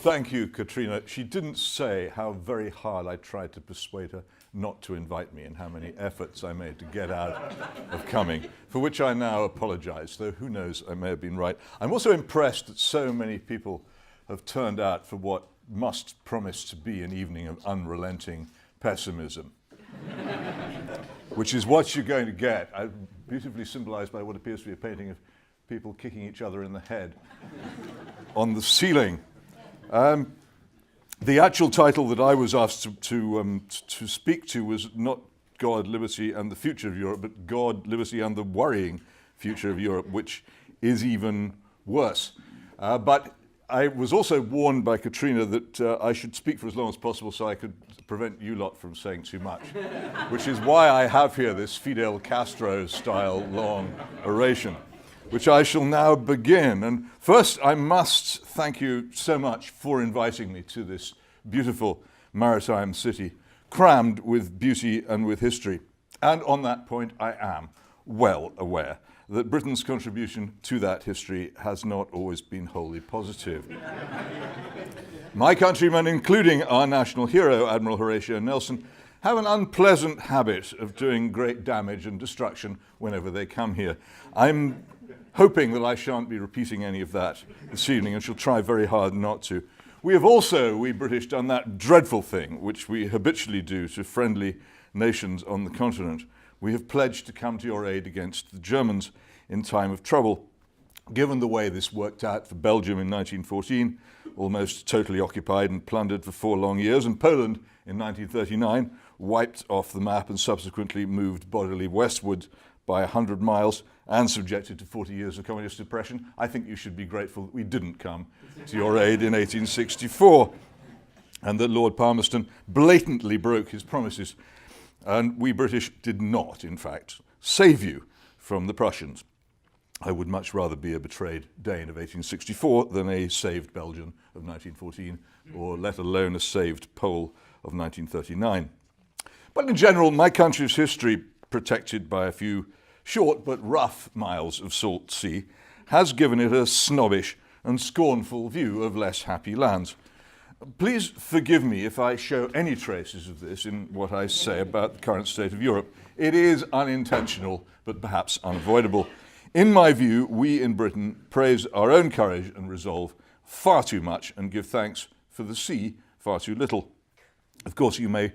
Thank you, Katrina. She didn't say how very hard I tried to persuade her not to invite me and how many efforts I made to get out of coming, for which I now apologize, though who knows, I may have been right. I'm also impressed that so many people have turned out for what must promise to be an evening of unrelenting pessimism, which is what you're going to get, beautifully symbolized by what appears to be a painting of people kicking each other in the head on the ceiling. The actual title that I was asked to speak to was not God, Liberty and the Future of Europe, but God, Liberty and the Worrying Future of Europe, which is even worse. But I was also warned by Katrina that I should speak for as long as possible so I could prevent you lot from saying too much, which is why I have here this Fidel Castro-style long oration, which I shall now begin. And first, I must thank you so much for inviting me to this beautiful maritime city, crammed with beauty and with history. And on that point, I am well aware that Britain's contribution to that history has not always been wholly positive. My countrymen, including our national hero, Admiral Horatio Nelson, have an unpleasant habit of doing great damage and destruction whenever they come here. I'm hoping that I shan't be repeating any of that this evening and shall try very hard not to. We have also, we British, done that dreadful thing which we habitually do to friendly nations on the continent. We have pledged to come to your aid against the Germans in time of trouble. Given the way this worked out for Belgium in 1914, almost totally occupied and plundered for 4 long years, and Poland in 1939, wiped off the map and subsequently moved bodily westward by 100 miles and subjected to 40 years of communist oppression, I think you should be grateful that we didn't come to your aid in 1864 and that Lord Palmerston blatantly broke his promises. And we British did not, in fact, save you from the Prussians. I would much rather be a betrayed Dane of 1864 than a saved Belgian of 1914, or let alone a saved Pole of 1939. But in general, my country's history, protected by a few short but rough miles of salt sea, has given it a snobbish and scornful view of less happy lands. Please forgive me if I show any traces of this in what I say about the current state of Europe. It is unintentional, but perhaps unavoidable. In my view, we in Britain praise our own courage and resolve far too much and give thanks for the sea far too little. Of course, you may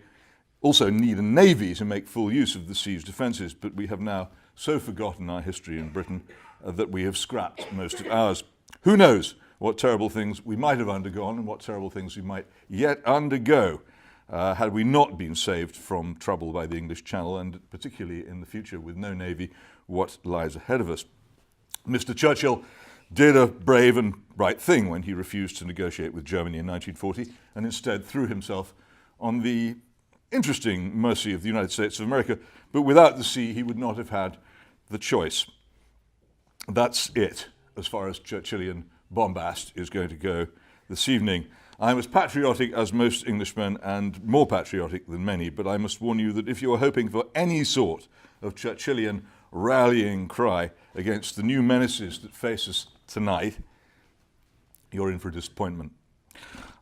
also need a navy to make full use of the sea's defences, but we have now so forgotten our history in Britain that we have scrapped most of ours. Who knows what terrible things we might have undergone and what terrible things we might yet undergo had we not been saved from trouble by the English Channel, and particularly in the future with no navy, what lies ahead of us. Mr. Churchill did a brave and right thing when he refused to negotiate with Germany in 1940 and instead threw himself on the interesting mercy of the United States of America, but without the sea he would not have had the choice. That's it as far as Churchillian bombast is going to go this evening. I'm as patriotic as most Englishmen and more patriotic than many, but I must warn you that if you are hoping for any sort of Churchillian rallying cry against the new menaces that face us tonight, you're in for a disappointment.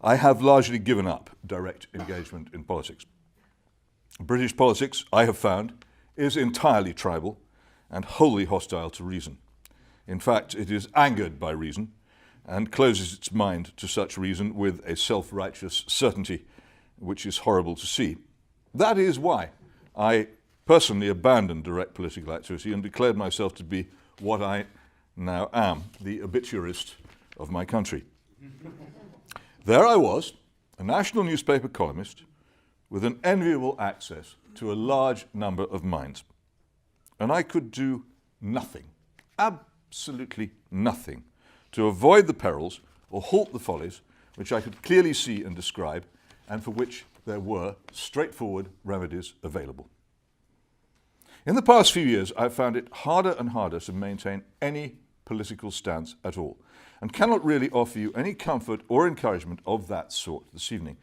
I have largely given up direct engagement in politics. British politics, I have found, is entirely tribal and wholly hostile to reason. In fact, it is angered by reason and closes its mind to such reason with a self-righteous certainty, which is horrible to see. That is why I personally abandoned direct political activity and declared myself to be what I now am, the obituarist of my country. There I was, a national newspaper columnist, with an enviable access to a large number of minds. And I could do nothing, absolutely nothing, to avoid the perils or halt the follies which I could clearly see and describe, and for which there were straightforward remedies available. In the past few years, I've found it harder and harder to maintain any political stance at all, and cannot really offer you any comfort or encouragement of that sort this evening.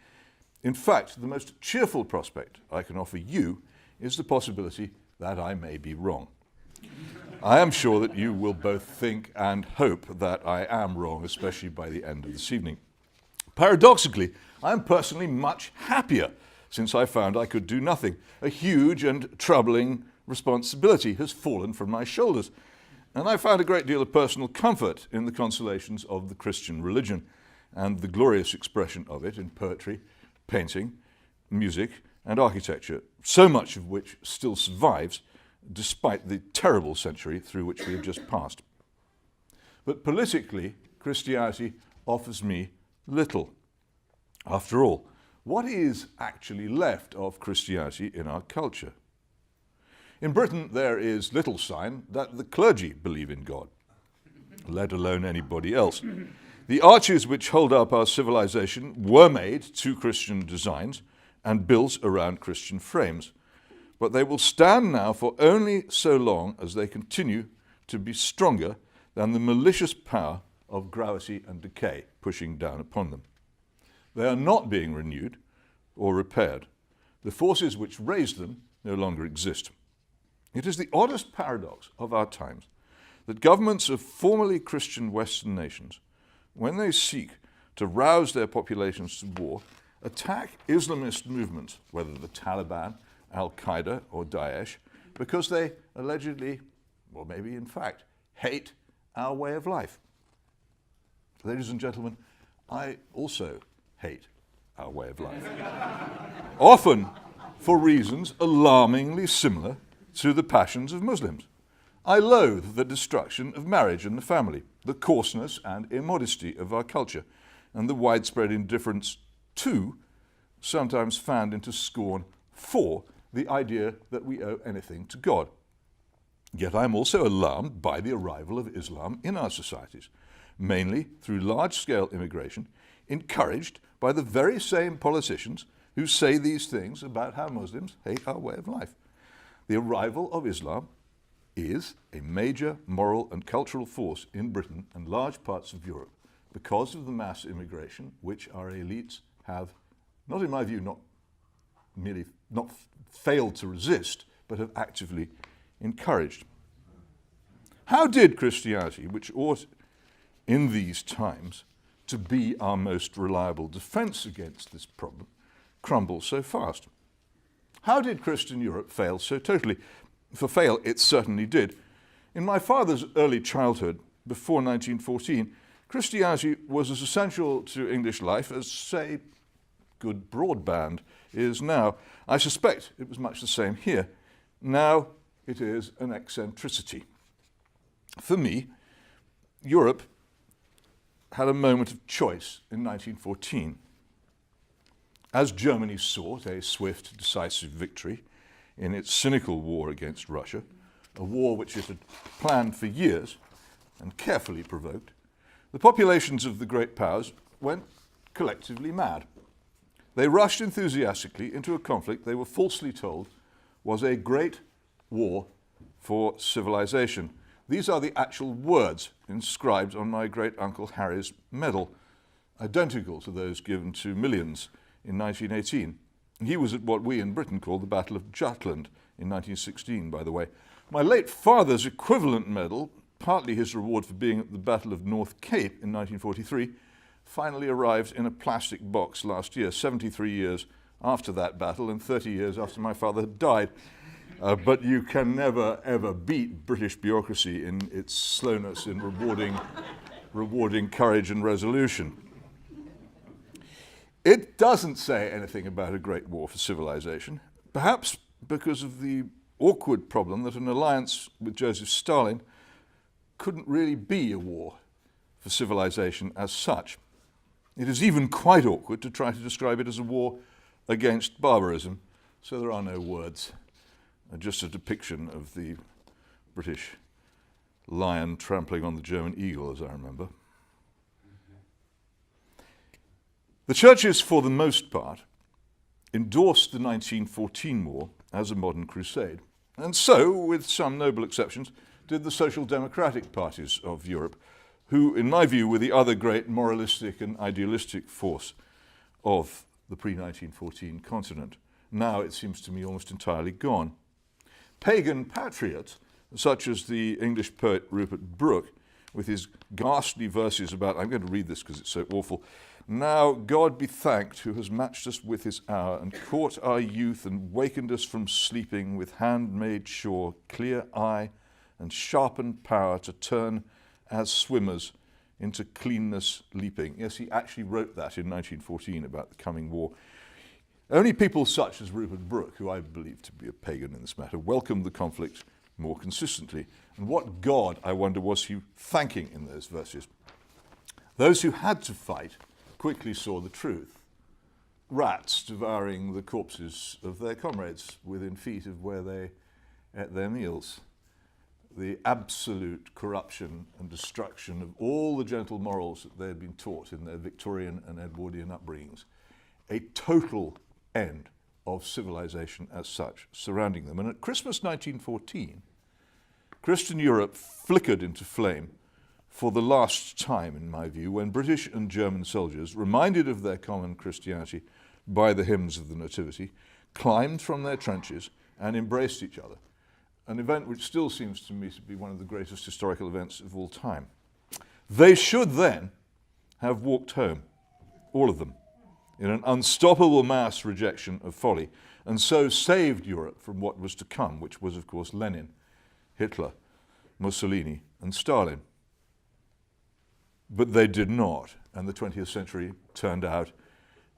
In fact, the most cheerful prospect I can offer you is the possibility that I may be wrong. I am sure that you will both think and hope that I am wrong, especially by the end of this evening. Paradoxically, I am personally much happier since I found I could do nothing. A huge and troubling responsibility has fallen from my shoulders, and I found a great deal of personal comfort in the consolations of the Christian religion and the glorious expression of it in poetry, painting, music, and architecture, so much of which still survives despite the terrible century through which we have just passed. But politically, Christianity offers me little. After all, what is actually left of Christianity in our culture? In Britain, there is little sign that the clergy believe in God, let alone anybody else. The arches which hold up our civilization were made to Christian designs and built around Christian frames, but they will stand now for only so long as they continue to be stronger than the malicious power of gravity and decay pushing down upon them. They are not being renewed or repaired. The forces which raised them no longer exist. It is the oddest paradox of our times that governments of formerly Christian Western nations, when they seek to rouse their populations to war, attack Islamist movements, whether the Taliban, Al-Qaeda, or Daesh, because they allegedly, or maybe in fact, hate our way of life. Ladies and gentlemen, I also hate our way of life. Often for reasons alarmingly similar to the passions of Muslims. I loathe the destruction of marriage and the family, the coarseness and immodesty of our culture, and the widespread indifference to, sometimes fanned into scorn for, the idea that we owe anything to God. Yet I am also alarmed by the arrival of Islam in our societies, mainly through large-scale immigration, encouraged by the very same politicians who say these things about how Muslims hate our way of life. The arrival of Islam is a major moral and cultural force in Britain and large parts of Europe because of the mass immigration which our elites have, not in my view, not failed to resist, but have actively encouraged. How did Christianity, which ought in these times to be our most reliable defense against this problem, crumble so fast? How did Christian Europe fail so totally? For fail, it certainly did. In my father's early childhood, before 1914, Christianity was as essential to English life as, say, good broadband is now. I suspect it was much the same here. Now it is an eccentricity. For me, Europe had a moment of choice in 1914. As Germany sought a swift, decisive victory in its cynical war against Russia, a war which it had planned for years and carefully provoked, the populations of the great powers went collectively mad. They rushed enthusiastically into a conflict they were falsely told was a great war for civilization. These are the actual words inscribed on my great-uncle Harry's medal, identical to those given to millions in 1918. He was at what we in Britain call the Battle of Jutland in 1916, by the way. My late father's equivalent medal, partly his reward for being at the Battle of North Cape in 1943, finally arrived in a plastic box last year, 73 years after that battle and 30 years after my father had died. But you can never, ever beat British bureaucracy in its slowness in rewarding courage and resolution. It doesn't say anything about a great war for civilization, perhaps because of the awkward problem that an alliance with Joseph Stalin couldn't really be a war for civilization as such. It is even quite awkward to try to describe it as a war against barbarism, so there are no words. Just a depiction of the British lion trampling on the German eagle, as I remember. The churches, for the most part, endorsed the 1914 war as a modern crusade, and so, with some noble exceptions, did the social democratic parties of Europe, who, in my view, were the other great moralistic and idealistic force of the pre-1914 continent. Now, it seems to me, almost entirely gone. Pagan patriots, such as the English poet Rupert Brooke, with his ghastly verses about, I'm going to read this because it's so awful. Now God be thanked who has matched us with his hour and caught our youth and wakened us from sleeping with hand made sure, clear eye and sharpened power to turn as swimmers into cleanness leaping. Yes, he actually wrote that in 1914 about the coming war. Only people such as Rupert Brooke, who I believe to be a pagan in this matter, welcomed the conflict more consistently. And what God, I wonder, was he thanking in those verses? Those who had to fight quickly saw the truth. Rats devouring the corpses of their comrades within feet of where they ate their meals. The absolute corruption and destruction of all the gentle morals that they had been taught in their Victorian and Edwardian upbringings. A total end of civilization as such surrounding them. And at Christmas 1914, Christian Europe flickered into flame for the last time, in my view, when British and German soldiers, reminded of their common Christianity by the hymns of the Nativity, climbed from their trenches and embraced each other. An event which still seems to me to be one of the greatest historical events of all time. They should then have walked home, all of them, in an unstoppable mass rejection of folly, and so saved Europe from what was to come, which was, of course, Lenin, Hitler, Mussolini, and Stalin. But they did not, and the 20th century turned out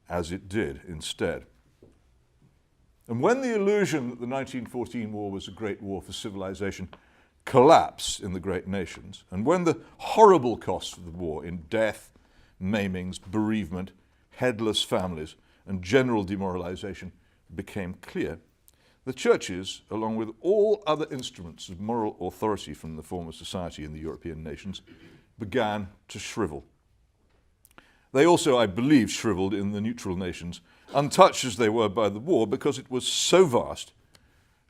as it did instead. And when the illusion that the 1914 war was a great war for civilization collapsed in the great nations, and when the horrible costs of the war in death, maimings, bereavement, headless families, and general demoralization became clear, the churches, along with all other instruments of moral authority from the former society in the European nations, began to shrivel. They also, I believe, shriveled in the neutral nations, untouched as they were by the war, because it was so vast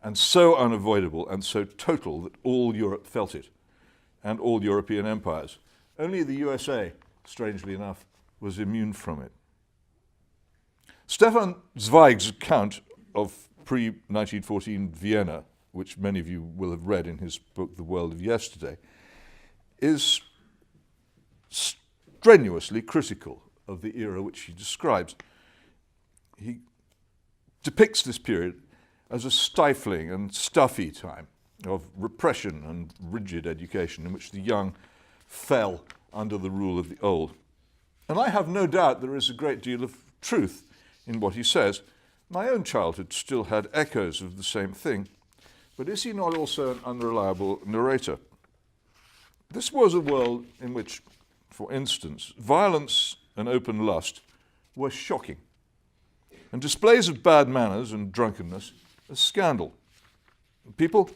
and so unavoidable and so total that all Europe felt it, and all European empires. Only the USA, strangely enough, was immune from it. Stefan Zweig's account of pre-1914 Vienna, which many of you will have read in his book The World of Yesterday, is strenuously critical of the era which he describes. He depicts this period as a stifling and stuffy time of repression and rigid education in which the young fell under the rule of the old. And I have no doubt there is a great deal of truth in what he says. My own childhood still had echoes of the same thing, but is he not also an unreliable narrator? This was a world in which, for instance, violence and open lust were shocking, and displays of bad manners and drunkenness a scandal. People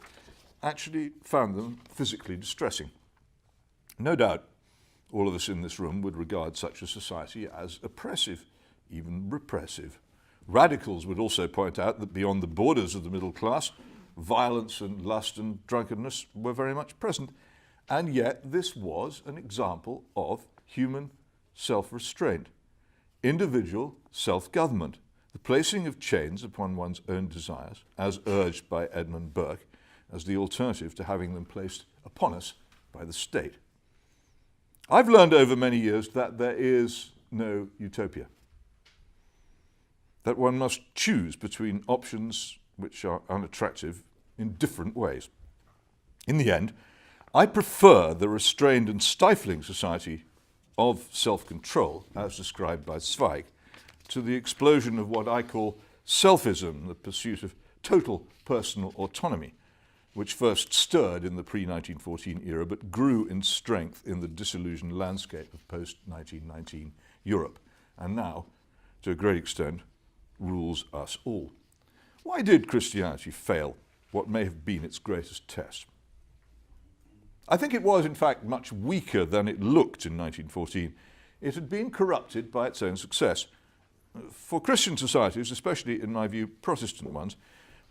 actually found them physically distressing. No doubt all of us in this room would regard such a society as oppressive, even repressive. Radicals would also point out that beyond the borders of the middle class, violence and lust and drunkenness were very much present. And yet this was an example of human self-restraint, individual self-government, the placing of chains upon one's own desires, as urged by Edmund Burke, as the alternative to having them placed upon us by the state. I've learned over many years that there is no utopia, that one must choose between options which are unattractive in different ways. In the end, I prefer the restrained and stifling society of self-control, as described by Zweig, to the explosion of what I call selfism, the pursuit of total personal autonomy, which first stirred in the pre-1914 era but grew in strength in the disillusioned landscape of post-1919 Europe, and now, to a great extent, rules us all. Why did Christianity fail what may have been its greatest test? I think it was, in fact, much weaker than it looked in 1914. It had been corrupted by its own success. For Christian societies, especially in my view Protestant ones,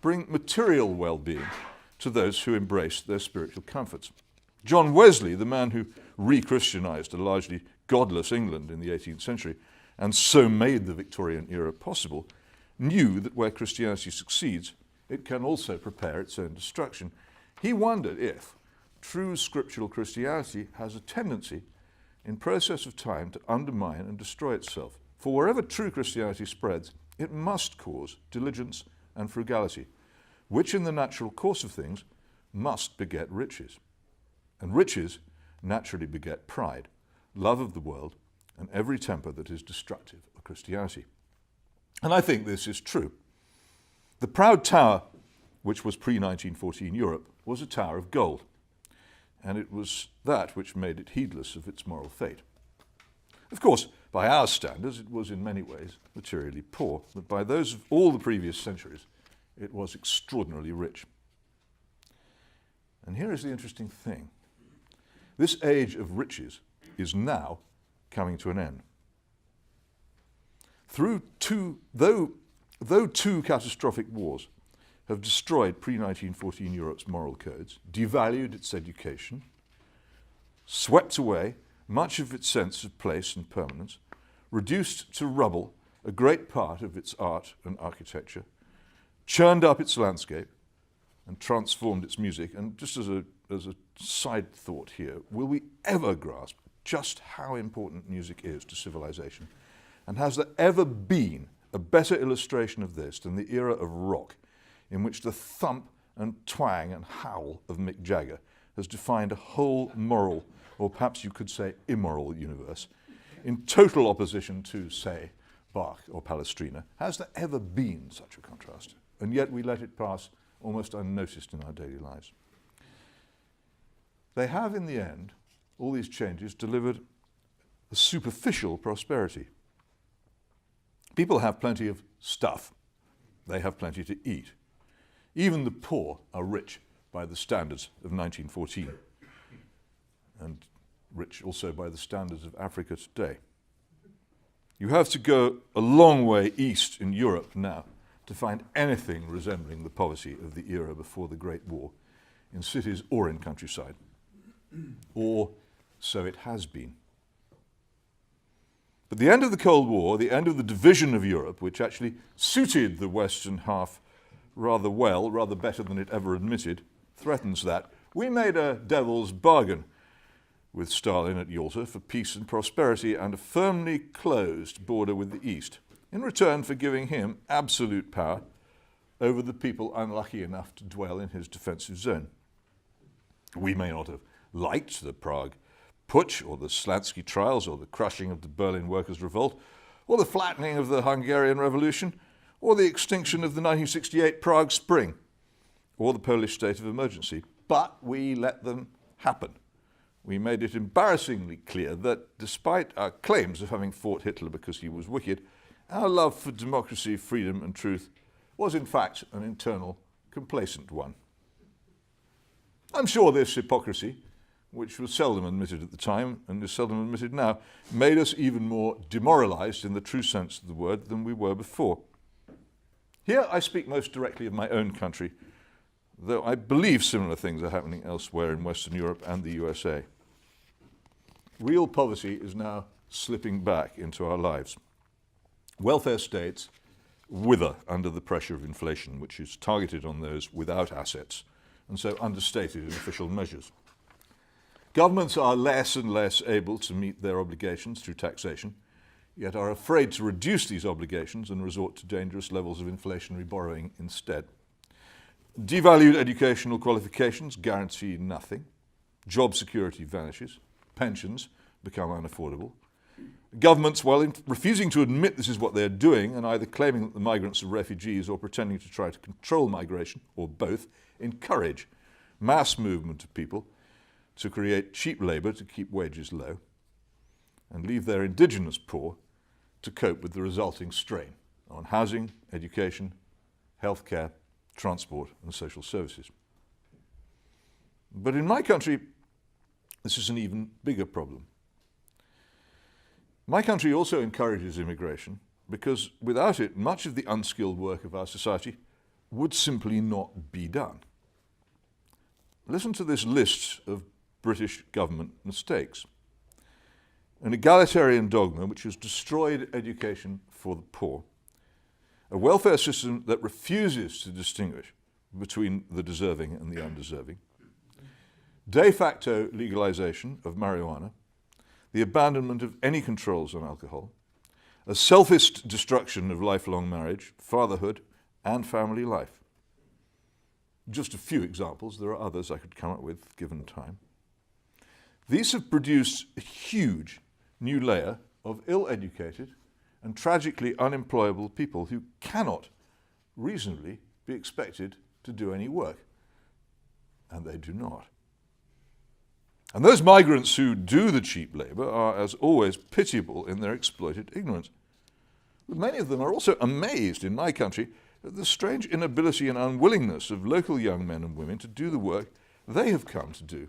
bring material well-being to those who embrace their spiritual comforts. John Wesley, the man who re-Christianized a largely godless England in the 18th century and so made the Victorian era possible, knew that where Christianity succeeds, it can also prepare its own destruction. He wondered if, true scriptural Christianity has a tendency, in process of time, to undermine and destroy itself. For wherever true Christianity spreads, it must cause diligence and frugality, which in the natural course of things must beget riches. And riches naturally beget pride, love of the world, and every temper that is destructive of Christianity. And I think this is true. The proud tower, which was pre-1914 Europe, was a tower of gold, and it was that which made it heedless of its moral fate. Of course, by our standards, it was in many ways materially poor, but by those of all the previous centuries, it was extraordinarily rich. And here is the interesting thing. This age of riches is now coming to an end. Though two catastrophic wars have destroyed pre-1914 Europe's moral codes, devalued its education, swept away much of its sense of place and permanence, reduced to rubble a great part of its art and architecture, churned up its landscape, and transformed its music. And just as a side thought here, will we ever grasp just how important music is to civilization? And has there ever been a better illustration of this than the era of rock, in which the thump and twang and howl of Mick Jagger has defined a whole moral, or perhaps you could say immoral, universe, in total opposition to, say, Bach or Palestrina? Has there ever been such a contrast? And yet we let it pass almost unnoticed in our daily lives. They have, in the end, all these changes delivered a superficial prosperity. People have plenty of stuff. They have plenty to eat. Even the poor are rich by the standards of 1914, and rich also by the standards of Africa today. You have to go a long way east in Europe now to find anything resembling the poverty of the era before the Great War, in cities or in countryside. Or so it has been. But the end of the Cold War, the end of the division of Europe, which actually suited the Western half rather well, rather better than it ever admitted, threatens that. We made a devil's bargain with Stalin at Yalta for peace and prosperity and a firmly closed border with the East, in return for giving him absolute power over the people unlucky enough to dwell in his defensive zone. We may not have liked the Prague Putsch, or the Slansky trials, or the crushing of the Berlin Workers' Revolt, or the flattening of the Hungarian Revolution, or the extinction of the 1968 Prague Spring, or the Polish state of emergency. But we let them happen. We made it embarrassingly clear that, despite our claims of having fought Hitler because he was wicked, our love for democracy, freedom, and truth was in fact an internal, complacent one. I'm sure this hypocrisy, which was seldom admitted at the time and is seldom admitted now, made us even more demoralized in the true sense of the word than we were before. Here I speak most directly of my own country, though I believe similar things are happening elsewhere in Western Europe and the USA. Real poverty is now slipping back into our lives. Welfare states wither under the pressure of inflation, which is targeted on those without assets, and so understated in official measures. Governments are less and less able to meet their obligations through taxation, yet are afraid to reduce these obligations and resort to dangerous levels of inflationary borrowing instead. Devalued educational qualifications guarantee nothing. Job security vanishes. Pensions become unaffordable. Governments, while refusing to admit this is what they're doing, and either claiming that the migrants are refugees or pretending to try to control migration, or both, encourage mass movement of people to create cheap labour to keep wages low, and leave their indigenous poor to cope with the resulting strain on housing, education, healthcare, transport, and social services. But in my country, this is an even bigger problem. My country also encourages immigration because without it, much of the unskilled work of our society would simply not be done. Listen to this list of British government mistakes. An egalitarian dogma which has destroyed education for the poor. A welfare system that refuses to distinguish between the deserving and the undeserving. de facto legalization of marijuana, the abandonment of any controls on alcohol, a selfist destruction of lifelong marriage, fatherhood, and family life. Just a few examples, there are others I could come up with given time. These have produced a huge new layer of ill-educated and tragically unemployable people who cannot reasonably be expected to do any work, and they do not. And those migrants who do the cheap labour are, as always, pitiable in their exploited ignorance. But many of them are also amazed in my country at the strange inability and unwillingness of local young men and women to do the work they have come to do,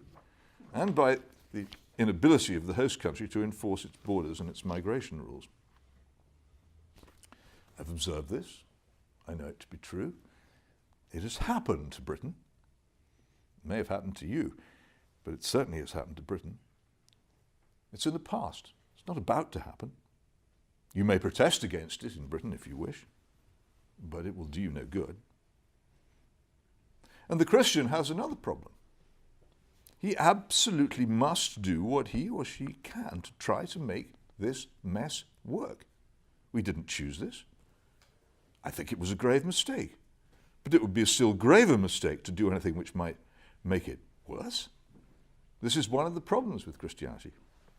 and by the inability of the host country to enforce its borders and its migration rules. I've observed this. I know it to be true. It has happened to Britain. It may have happened to you, but it certainly has happened to Britain. It's in the past. It's not about to happen. You may protest against it in Britain if you wish, but it will do you no good. And the Christian has another problem. He absolutely must do what he or she can to try to make this mess work. We didn't choose this. I think it was a grave mistake. But it would be a still graver mistake to do anything which might make it worse. This is one of the problems with Christianity.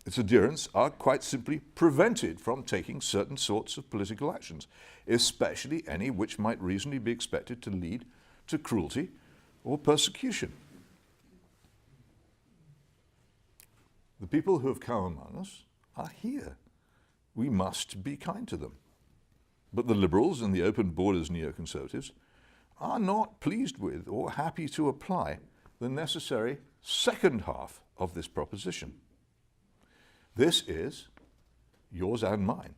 Its adherents are quite simply prevented from taking certain sorts of political actions, especially any which might reasonably be expected to lead to cruelty or persecution. The people who have come among us are here. We must be kind to them. But the liberals and the open borders neoconservatives are not pleased with or happy to apply the necessary second half of this proposition. This is yours and mine,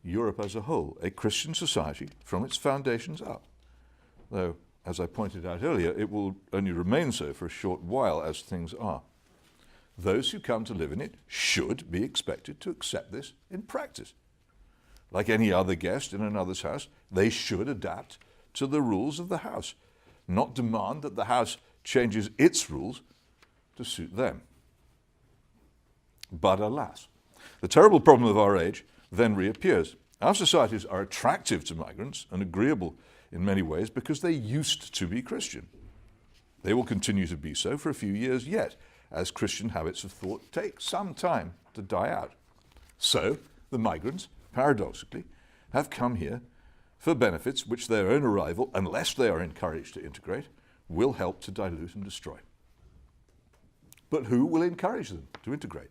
Europe as a whole, a Christian society from its foundations up. Though, as I pointed out earlier, it will only remain so for a short while as things are. Those who come to live in it should be expected to accept this in practice. Like any other guest in another's house, they should adapt to the rules of the house, not demand that the house changes its rules to suit them. But alas, the terrible problem of our age then reappears. Our societies are attractive to migrants and agreeable in many ways because they used to be Christian. They will continue to be so for a few years yet, as Christian habits of thought take some time to die out. So the migrants, paradoxically, have come here for benefits which their own arrival, unless they are encouraged to integrate, will help to dilute and destroy. But who will encourage them to integrate?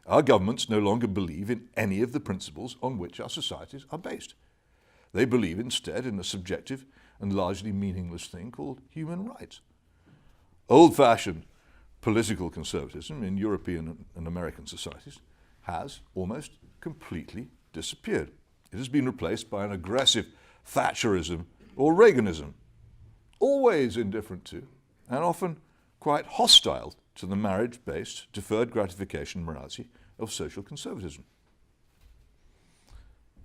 Our governments no longer believe in any of the principles on which our societies are based. They believe instead in a subjective and largely meaningless thing called human rights. Old-fashioned political conservatism in European and American societies has almost completely disappeared. It has been replaced by an aggressive Thatcherism or Reaganism, always indifferent to and often quite hostile to the marriage-based deferred gratification morality of social conservatism.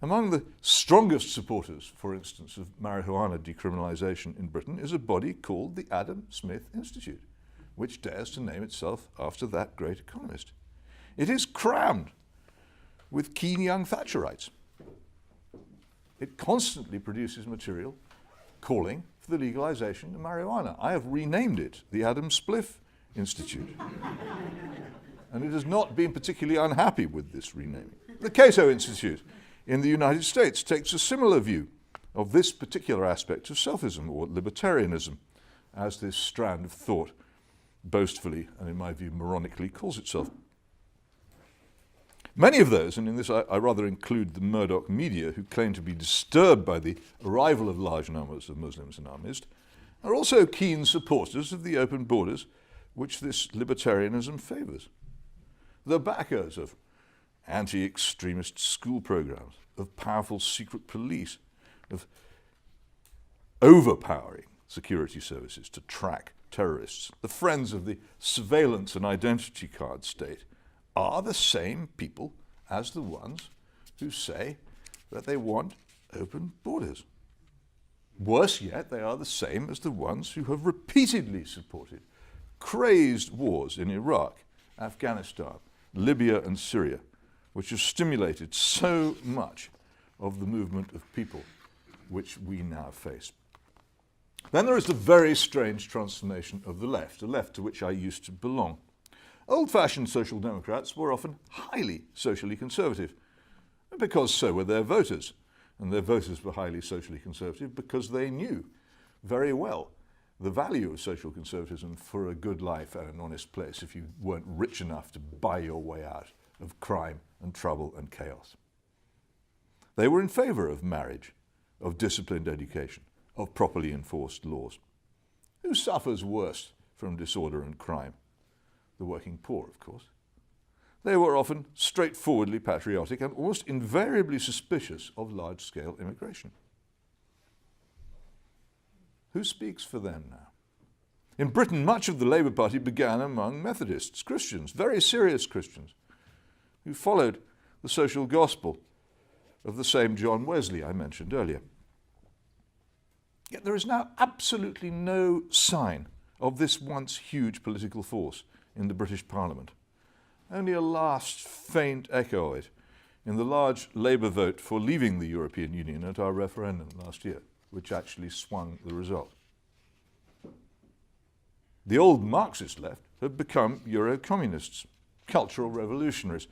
Among the strongest supporters, for instance, of marijuana decriminalisation in Britain is a body called the Adam Smith Institute, which dares to name itself after that great economist. It is crammed with keen young Thatcherites. It constantly produces material calling for the legalization of marijuana. I have renamed it the Adam Spliff Institute. And it has not been particularly unhappy with this renaming. The Cato Institute in the United States takes a similar view of this particular aspect of selfism or libertarianism, as this strand of thought boastfully and, in my view, moronically calls itself. Many of those, and in this I rather include the Murdoch media, who claim to be disturbed by the arrival of large numbers of Muslims in our midst, are also keen supporters of the open borders which this libertarianism favours. The backers of anti-extremist school programs, of powerful secret police, of overpowering security services to track terrorists, the friends of the surveillance and identity card state, are the same people as the ones who say that they want open borders. Worse yet, they are the same as the ones who have repeatedly supported crazed wars in Iraq, Afghanistan, Libya and Syria, which have stimulated so much of the movement of people which we now face. Then there is the very strange transformation of the left, a left to which I used to belong. Old-fashioned social democrats were often highly socially conservative, because so were their voters, and their voters were highly socially conservative because they knew very well the value of social conservatism for a good life and an honest place if you weren't rich enough to buy your way out of crime and trouble and chaos. They were in favour of marriage, of disciplined education, of properly enforced laws. Who suffers worst from disorder and crime? The working poor, of course. They were often straightforwardly patriotic and almost invariably suspicious of large-scale immigration. Who speaks for them now? In Britain, much of the Labour Party began among Methodists, Christians, very serious Christians, who followed the social gospel of the same John Wesley I mentioned earlier. Yet there is now absolutely no sign of this once huge political force in the British Parliament. Only a last faint echo of it in the large Labour vote for leaving the European Union at our referendum last year, which actually swung the result. The old Marxist left have become Euro-communists, cultural revolutionaries,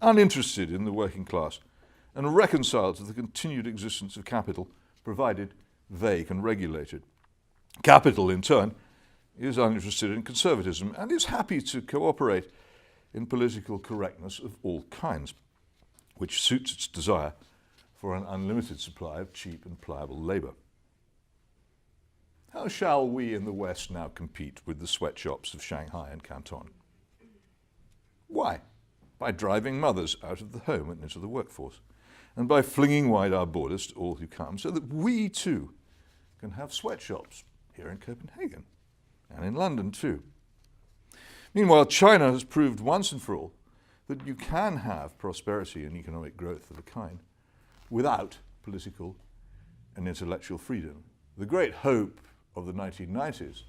uninterested in the working class, and reconciled to the continued existence of capital, provided they can regulate it. Capital, in turn, is uninterested in conservatism and is happy to cooperate in political correctness of all kinds, which suits its desire for an unlimited supply of cheap and pliable labour. How shall we in the West now compete with the sweatshops of Shanghai and Canton? Why? By driving mothers out of the home and into the workforce, and by flinging wide our borders to all who come, so that we too can have sweatshops here in Copenhagen and in London too. Meanwhile, China has proved once and for all that you can have prosperity and economic growth of a kind without political and intellectual freedom. The great hope of the 1990s,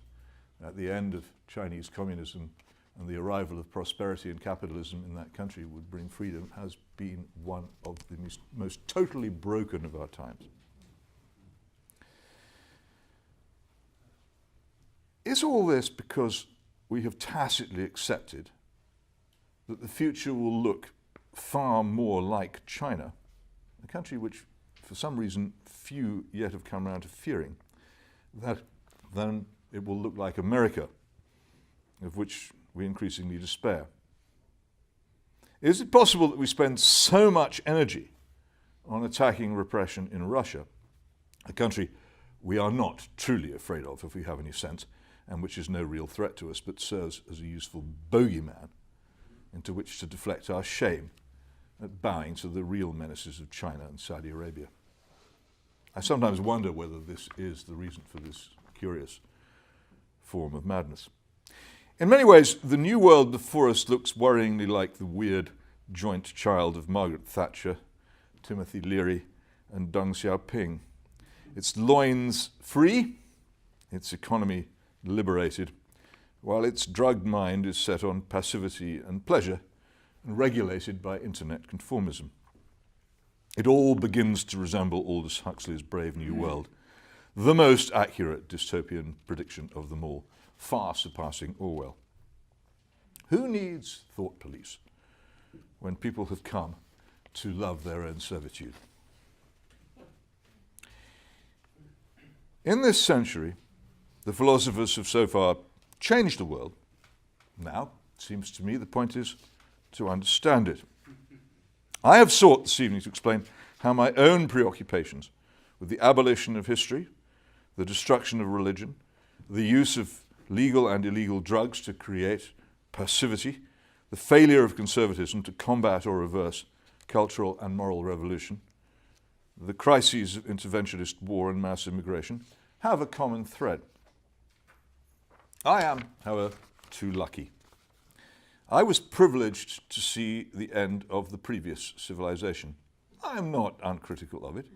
at the end of Chinese communism and the arrival of prosperity and capitalism in that country would bring freedom, has been one of the most totally broken of our times. Is all this because we have tacitly accepted that the future will look far more like China, a country which, for some reason, few yet have come around to fearing, than it will look like America, of which we increasingly despair? Is it possible that we spend so much energy on attacking repression in Russia, a country we are not truly afraid of, if we have any sense, and which is no real threat to us, but serves as a useful bogeyman into which to deflect our shame at bowing to the real menaces of China and Saudi Arabia? I sometimes wonder whether this is the reason for this curious form of madness. In many ways, the new world before us looks worryingly like the weird joint child of Margaret Thatcher, Timothy Leary, and Deng Xiaoping. Its loins free, its economy liberated, while its drugged mind is set on passivity and pleasure and regulated by internet conformism. It all begins to resemble Aldous Huxley's Brave New World, the most accurate dystopian prediction of them all, far surpassing Orwell. Who needs thought police when people have come to love their own servitude? In this century, the philosophers have so far changed the world. Now, it seems to me, the point is to understand it. I have sought this evening to explain how my own preoccupations with the abolition of history, the destruction of religion, the use of legal and illegal drugs to create passivity, the failure of conservatism to combat or reverse cultural and moral revolution, the crises of interventionist war and mass immigration, have a common thread. I am, however, too lucky. I was privileged to see the end of the previous civilization. I am not uncritical of it,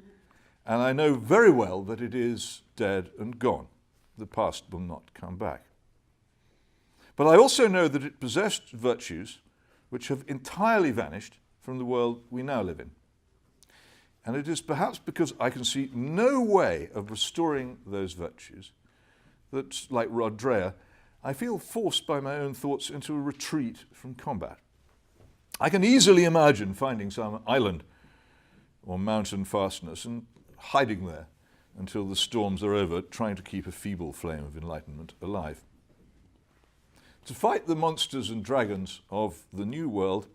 and I know very well that it is dead and gone. The past will not come back. But I also know that it possessed virtues which have entirely vanished from the world we now live in. And it is perhaps because I can see no way of restoring those virtues that, like Rod Dreher, I feel forced by my own thoughts into a retreat from combat. I can easily imagine finding some island or mountain fastness and hiding there until the storms are over, trying to keep a feeble flame of enlightenment alive. To fight the monsters and dragons of the new world,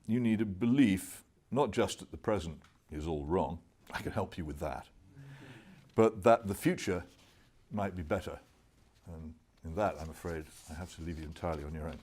you need a belief, not just that the present is all wrong, I can help you with that, but that the future might be better. And in that, I'm afraid, I have to leave you entirely on your own.